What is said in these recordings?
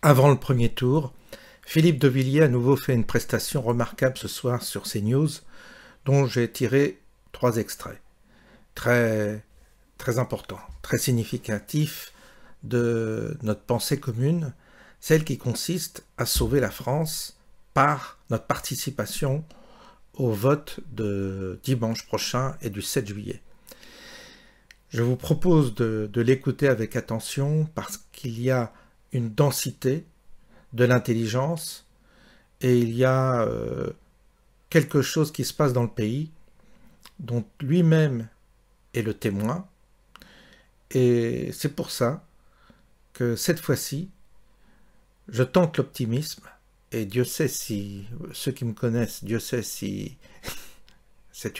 Avant le premier tour, Philippe de Villiers a à nouveau fait une prestation remarquable ce soir sur CNews, dont j'ai tiré 3 extraits. Très, très importants, très significatifs de notre pensée commune, celle qui consiste à sauver la France par notre participation au vote de dimanche prochain et du 7 juillet. Je vous propose de l'écouter avec attention parce qu'il y a une densité de l'intelligence et il y a quelque chose qui se passe dans le pays dont lui-même est le témoin. Et c'est pour ça que cette fois-ci, je tente l'optimisme. Et Dieu sait si, ceux qui me connaissent, Dieu sait si c'est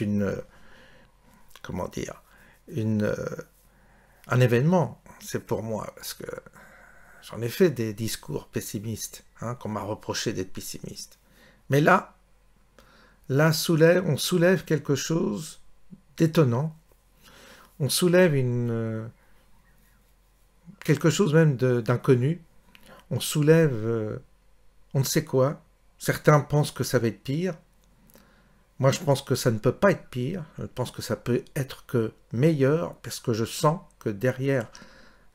comment dire, un événement. C'est pour moi, parce que j'en ai fait des discours pessimistes, qu'on m'a reproché d'être pessimiste. Mais là, on soulève quelque chose d'étonnant. On soulève quelque chose même d'inconnu. On soulève on ne sait quoi. Certains pensent que ça va être pire. Moi, je pense que ça ne peut pas être pire. Je pense que ça peut être que meilleur, parce que je sens que derrière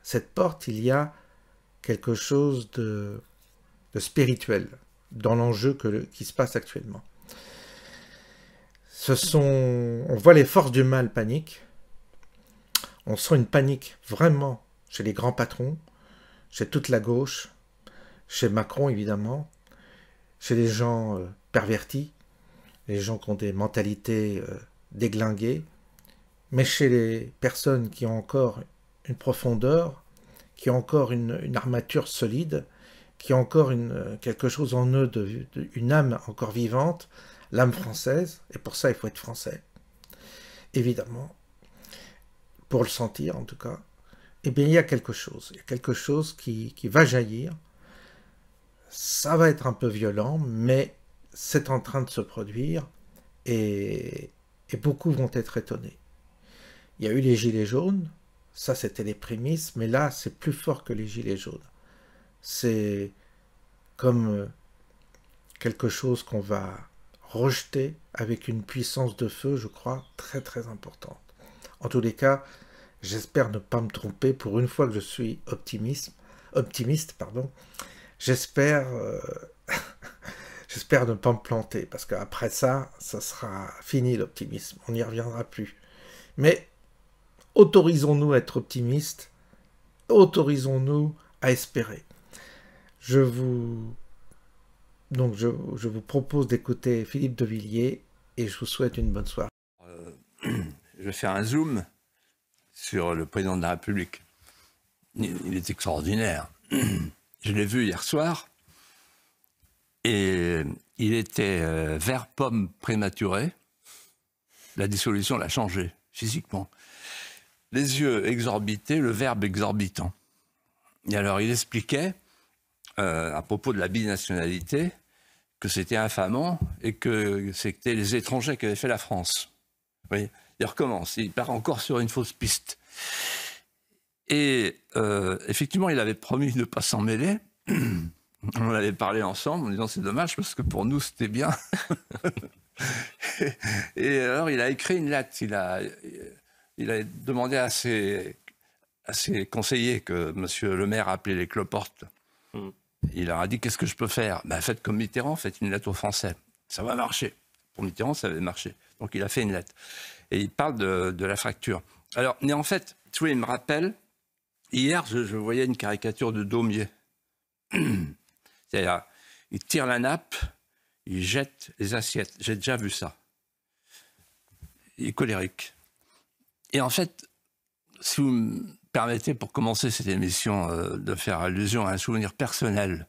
cette porte, il y a quelque chose de spirituel dans l'enjeu qui se passe actuellement. On voit les forces du mal paniquent. On sent une panique vraiment chez les grands patrons, chez toute la gauche, chez Macron évidemment, chez les gens pervertis, les gens qui ont des mentalités déglinguées, mais chez les personnes qui ont encore une profondeur, qui ont encore une armature solide, qui ont encore quelque chose en eux, une âme encore vivante, l'âme française, et pour ça il faut être français, évidemment, pour le sentir en tout cas. Eh bien il y a quelque chose qui va jaillir. Ça va être un peu violent, mais c'est en train de se produire et beaucoup vont être étonnés. Il y a eu les gilets jaunes, ça c'était les prémices, mais là c'est plus fort que les gilets jaunes. C'est comme quelque chose qu'on va rejeter avec une puissance de feu, je crois, très très importante. En tous les cas, j'espère ne pas me tromper, pour une fois que je suis optimiste, j'espère j'espère ne pas me planter, parce qu'après ça sera fini l'optimisme, on n'y reviendra plus. Mais autorisons-nous à être optimistes, autorisons-nous à espérer. Donc je vous propose d'écouter Philippe de Villiers et je vous souhaite une bonne soirée. Je vais faire un zoom sur le président de la République. Il est extraordinaire. Je l'ai vu hier soir et il était vert pomme prématuré. La dissolution l'a changé physiquement. Les yeux exorbités, le verbe exorbitant. Et alors il expliquait, à propos de la binationalité, que c'était infamant et que c'était les étrangers qui avaient fait la France. Oui, il recommence, il part encore sur une fausse piste. Et effectivement, il avait promis de ne pas s'en mêler. On avait parlé ensemble en disant c'est dommage parce que pour nous c'était bien. Et alors il a écrit une lettre, il a demandé à ses conseillers que monsieur le maire appelait les cloportes. Il leur a dit qu'est-ce que je peux faire? Ben, faites comme Mitterrand, faites une lettre aux Français. Ça va marcher. Pour Mitterrand, ça avait marché. Donc il a fait une lettre. Et il parle de la fracture. Alors, mais en fait, tu vois, il me rappelle, hier, je voyais une caricature de Daumier. C'est-à-dire, il tire la nappe, il jette les assiettes. J'ai déjà vu ça. Il est colérique. Et en fait, si vous me permettez, pour commencer cette émission, de faire allusion à un souvenir personnel.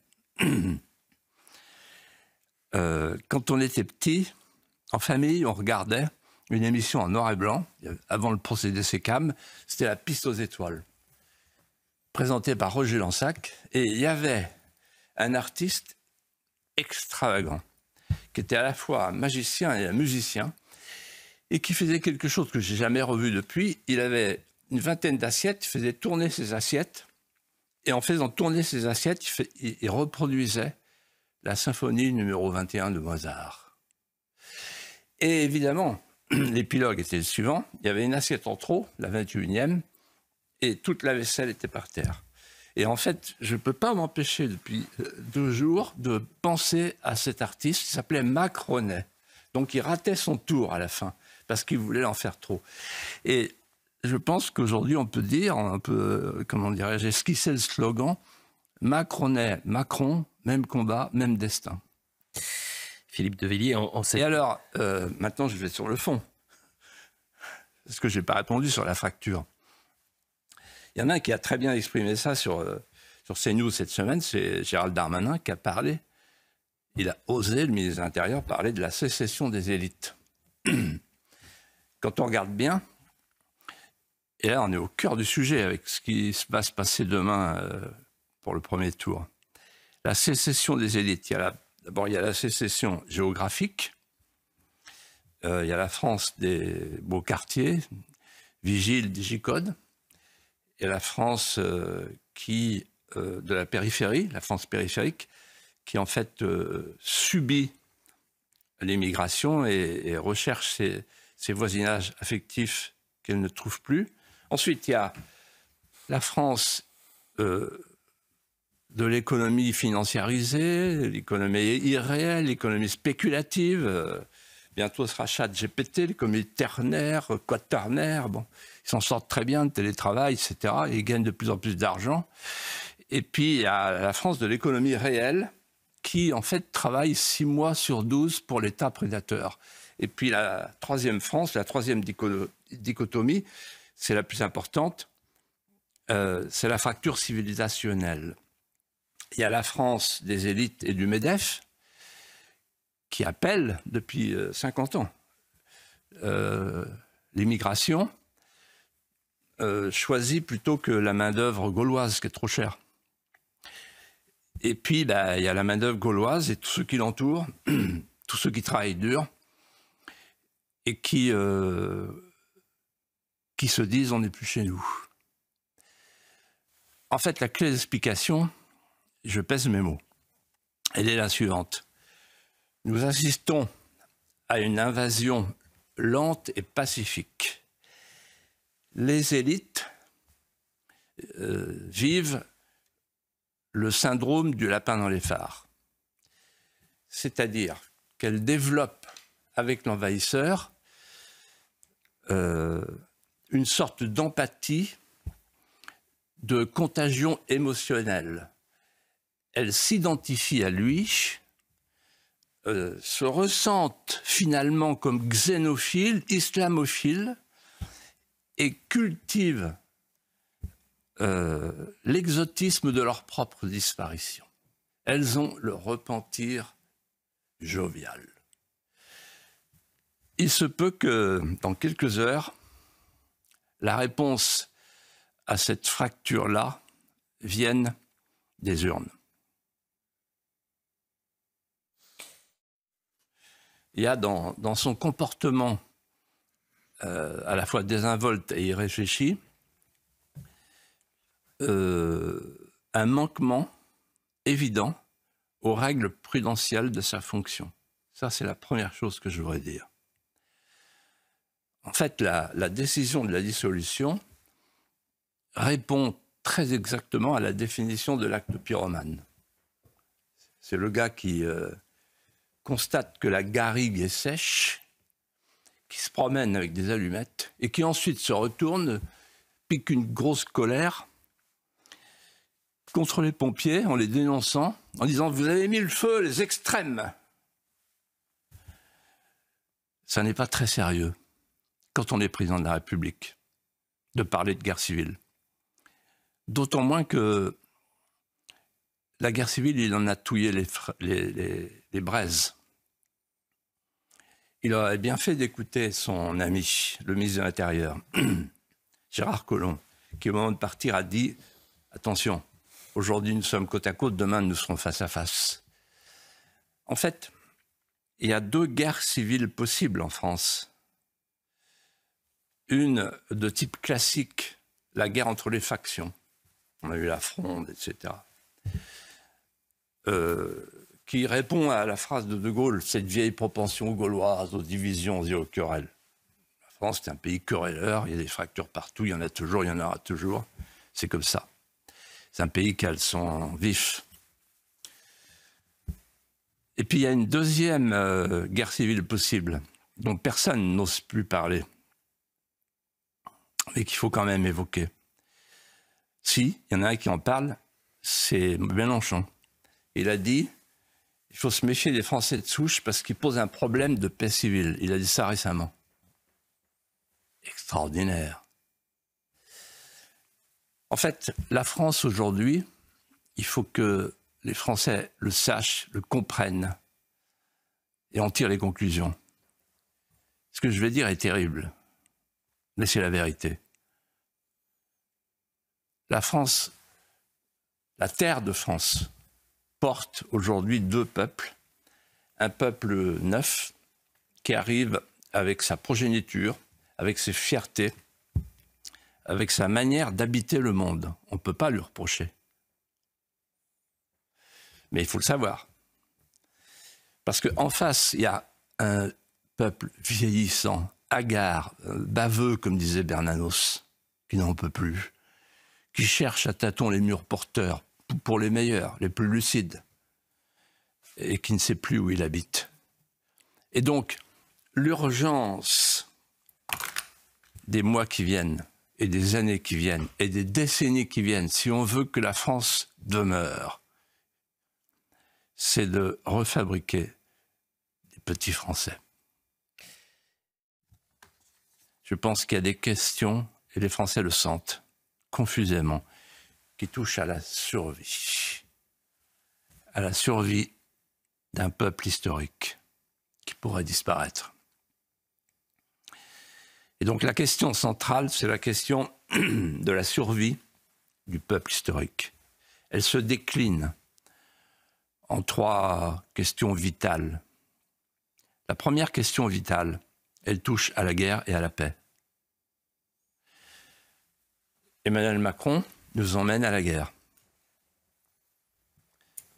Quand on était petit, en famille, on regardait une émission en noir et blanc, avant le procédé SECAM, c'était La Piste aux étoiles, présentée par Roger Lansac, et il y avait un artiste extravagant, qui était à la fois un magicien et un musicien, et qui faisait quelque chose que j'ai jamais revu depuis. Il avait une vingtaine d'assiettes, il faisait tourner ses assiettes, Et en faisant tourner ces assiettes, il reproduisait la symphonie numéro 21 de Mozart. Et évidemment, l'épilogue était le suivant. Il y avait une assiette en trop, la 21e, et toute la vaisselle était par terre. Et en fait, je ne peux pas m'empêcher depuis 2 jours de penser à cet artiste qui s'appelait Macronet. Donc il ratait son tour à la fin, parce qu'il voulait en faire trop. Et je pense qu'aujourd'hui, on peut dire, un peu, comment dirais-je, esquisser le slogan « Macronet, Macron, même combat, même destin ». Philippe de Villiers, on sait... Et alors, maintenant je vais sur le fond. Parce que je n'ai pas répondu sur la fracture. Il y en a un qui a très bien exprimé ça sur CNews cette semaine, c'est Gérald Darmanin qui a parlé. Il a osé, le ministre de l'Intérieur, parler de la sécession des élites. Quand on regarde bien, et là on est au cœur du sujet avec ce qui va se passer demain pour le premier tour. La sécession des élites, d'abord il y a la sécession géographique, il y a la France des beaux quartiers, Vigile, Digicode, et la France de la périphérie, la France périphérique, qui en fait subit l'immigration et recherche ses voisinages affectifs qu'elle ne trouve plus. Ensuite, il y a la France de l'économie financiarisée, l'économie irréelle, l'économie spéculative. Bientôt ce sera ChatGPT, l'économie ternaire, quaternaire. Bon, ils s'en sortent très bien de télétravail, etc. Et ils gagnent de plus en plus d'argent. Et puis, il y a la France de l'économie réelle qui, en fait, travaille 6 mois sur 12 pour l'État prédateur. Et puis, la troisième France, la troisième dichotomie, c'est la plus importante, c'est la fracture civilisationnelle. Il y a la France des élites et du MEDEF qui appelle depuis 50 ans l'immigration choisie plutôt que la main-d'œuvre gauloise qui est trop chère. Et puis, il y a la main-d'œuvre gauloise et tous ceux qui l'entourent, tous ceux qui travaillent dur et qui se disent on n'est plus chez nous. En fait, la clé d'explication, je pèse mes mots, elle est la suivante. Nous assistons à une invasion lente et pacifique. Les élites vivent le syndrome du lapin dans les phares. C'est-à-dire qu'elles développent avec l'envahisseur une sorte d'empathie, de contagion émotionnelle. Elles s'identifient à lui, se ressentent finalement comme xénophiles, islamophiles, et cultivent l'exotisme de leur propre disparition. Elles ont le repentir jovial. Il se peut que, dans quelques heures, la réponse à cette fracture-là vienne des urnes. Il y a dans son comportement à la fois désinvolte et irréfléchi un manquement évident aux règles prudentielles de sa fonction. Ça, c'est la première chose que je voudrais dire. En fait, la décision de la dissolution répond très exactement à la définition de l'acte pyromane. C'est le gars qui constate que la garrigue est sèche, qui se promène avec des allumettes et qui ensuite se retourne, pique une grosse colère contre les pompiers en les dénonçant, en disant « Vous avez mis le feu, les extrêmes !» Ça n'est pas très sérieux, quand on est président de la République, de parler de guerre civile. D'autant moins que la guerre civile, il en a touillé les braises. Il aurait bien fait d'écouter son ami, le ministre de l'Intérieur, Gérard Collomb, qui au moment de partir a dit « Attention, aujourd'hui nous sommes côte à côte, demain nous serons face à face ». En fait, il y a 2 guerres civiles possibles en France. Une de type classique, la guerre entre les factions. On a eu la Fronde, etc. Qui répond à la phrase de De Gaulle, cette vieille propension gauloise aux divisions et aux querelles. La France, c'est un pays querelleur, il y a des fractures partout, il y en a toujours, il y en aura toujours. C'est comme ça. C'est un pays qui a le sang vif. Et puis il y a une deuxième guerre civile possible, dont personne n'ose plus parler, mais qu'il faut quand même évoquer. Si, il y en a un qui en parle, c'est Mélenchon. Il a dit, il faut se méfier des Français de souche parce qu'ils posent un problème de paix civile. Il a dit ça récemment. Extraordinaire. En fait, la France aujourd'hui, il faut que les Français le sachent, le comprennent et en tirent les conclusions. Ce que je vais dire est terrible, mais c'est la vérité. La France, la terre de France, porte aujourd'hui deux peuples. Un peuple neuf qui arrive avec sa progéniture, avec ses fiertés, avec sa manière d'habiter le monde. On ne peut pas lui reprocher. Mais il faut le savoir. Parce qu'en face, il y a un peuple vieillissant, hagard, baveux, comme disait Bernanos, qui n'en peut plus, qui cherche à tâtons les murs porteurs, pour les meilleurs, les plus lucides, et qui ne sait plus où il habite. Et donc, l'urgence des mois qui viennent, et des années qui viennent, et des décennies qui viennent, si on veut que la France demeure, c'est de refabriquer des petits Français. Je pense qu'il y a des questions, et les Français le sentent, confusément, qui touchent à la survie d'un peuple historique qui pourrait disparaître. Et donc la question centrale, c'est la question de la survie du peuple historique. Elle se décline en trois questions vitales. La première question vitale, elle touche à la guerre et à la paix. Emmanuel Macron nous emmène à la guerre.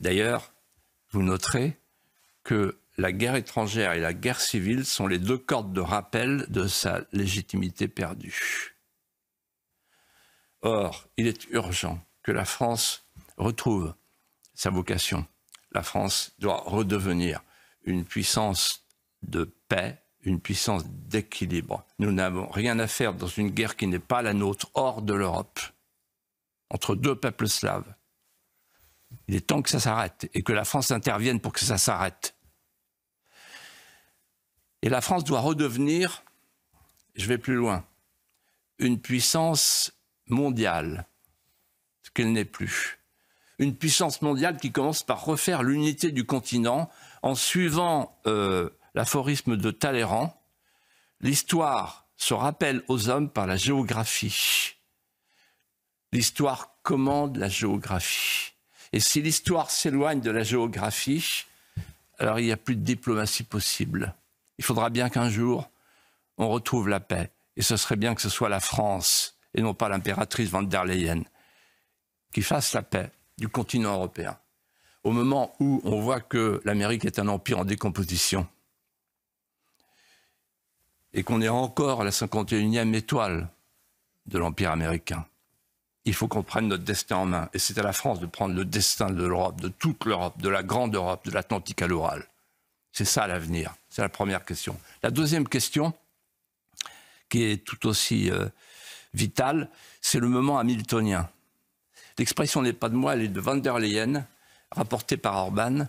D'ailleurs, vous noterez que la guerre étrangère et la guerre civile sont les deux cordes de rappel de sa légitimité perdue. Or, il est urgent que la France retrouve sa vocation. La France doit redevenir une puissance de paix, une puissance d'équilibre. Nous n'avons rien à faire dans une guerre qui n'est pas la nôtre, hors de l'Europe, entre deux peuples slaves. Il est temps que ça s'arrête et que la France intervienne pour que ça s'arrête. Et la France doit redevenir, je vais plus loin, une puissance mondiale, ce qu'elle n'est plus. Une puissance mondiale qui commence par refaire l'unité du continent en suivant l'aphorisme de Talleyrand. L'histoire se rappelle aux hommes par la géographie. L'histoire commande la géographie. Et si l'histoire s'éloigne de la géographie, alors il n'y a plus de diplomatie possible. Il faudra bien qu'un jour, on retrouve la paix. Et ce serait bien que ce soit la France, et non pas l'impératrice von der Leyen, qui fasse la paix du continent européen. Au moment où on voit que l'Amérique est un empire en décomposition, et qu'on est encore à la 51e étoile de l'empire américain, il faut qu'on prenne notre destin en main. Et c'est à la France de prendre le destin de l'Europe, de toute l'Europe, de la grande Europe, de l'Atlantique à l'Oural. C'est ça l'avenir. C'est la première question. La deuxième question, qui est tout aussi vitale, c'est le moment hamiltonien. L'expression n'est pas de moi, elle est de von der Leyen, rapportée par Orban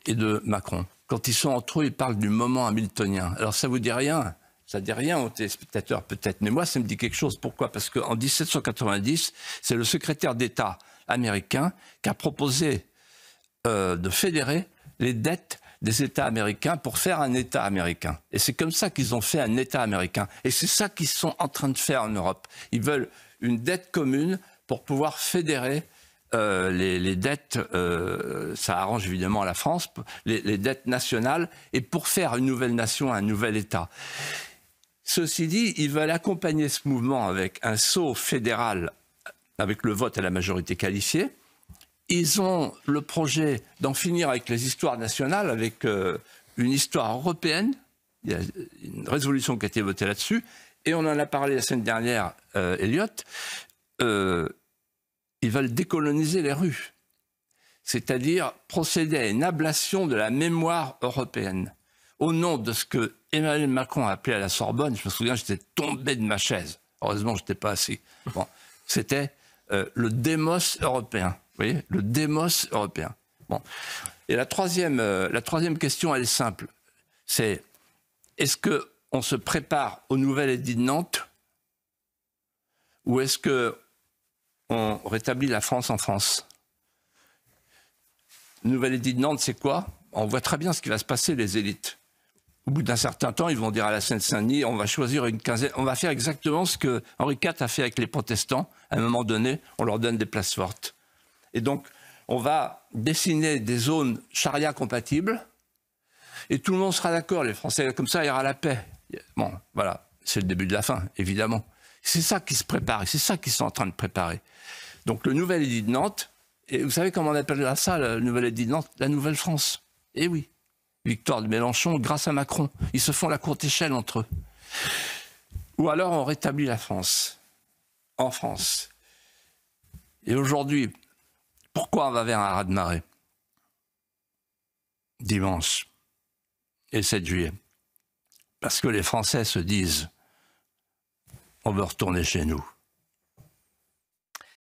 et de Macron. Quand ils sont entre eux, ils parlent du moment hamiltonien. Alors ça vous dit rien? Ça ne dit rien aux téléspectateurs peut-être, mais moi ça me dit quelque chose. Pourquoi? Parce qu'en 1790, c'est le secrétaire d'État américain qui a proposé de fédérer les dettes des États américains pour faire un État américain. Et c'est comme ça qu'ils ont fait un État américain. Et c'est ça qu'ils sont en train de faire en Europe. Ils veulent une dette commune pour pouvoir fédérer les dettes, ça arrange évidemment la France, les dettes nationales, et pour faire une nouvelle nation, un nouvel État. Ceci dit, ils veulent accompagner ce mouvement avec un saut fédéral avec le vote à la majorité qualifiée. Ils ont le projet d'en finir avec les histoires nationales, avec une histoire européenne. Il y a une résolution qui a été votée là-dessus. Et on en a parlé la semaine dernière, Elliot. Ils veulent décoloniser les rues. C'est-à-dire procéder à une ablation de la mémoire européenne. Au nom de ce que Emmanuel Macron a appelé à la Sorbonne, je me souviens, j'étais tombé de ma chaise. Heureusement, je n'étais pas assis. Bon, c'était le démos européen. Vous voyez, le démos européen. Bon. Et la troisième question, elle est simple. C'est, est-ce qu'on se prépare au nouvel édit de Nantes ou est-ce qu'on rétablit la France en France? Le nouvel édit de Nantes, c'est quoi? On voit très bien ce qui va se passer, les élites. Au bout d'un certain temps, ils vont dire à la Seine-Saint-Denis, on va choisir une quinzaine, on va faire exactement ce que Henri IV a fait avec les protestants. À un moment donné, on leur donne des places fortes. Et donc, on va dessiner des zones charia compatibles et tout le monde sera d'accord, les Français, comme ça, il y aura la paix. Bon, voilà, c'est le début de la fin, évidemment. C'est ça qui se prépare, et c'est ça qu'ils sont en train de préparer. Donc, le nouvel édit de Nantes, et vous savez comment on appelle ça, le nouvel édit de Nantes? La Nouvelle-France. Eh oui. Victoire de Mélenchon grâce à Macron. Ils se font la courte échelle entre eux. Ou alors on rétablit la France. En France. Et aujourd'hui, pourquoi on va vers un raz-de-marée? Dimanche et 7 juillet. Parce que les Français se disent, on veut retourner chez nous.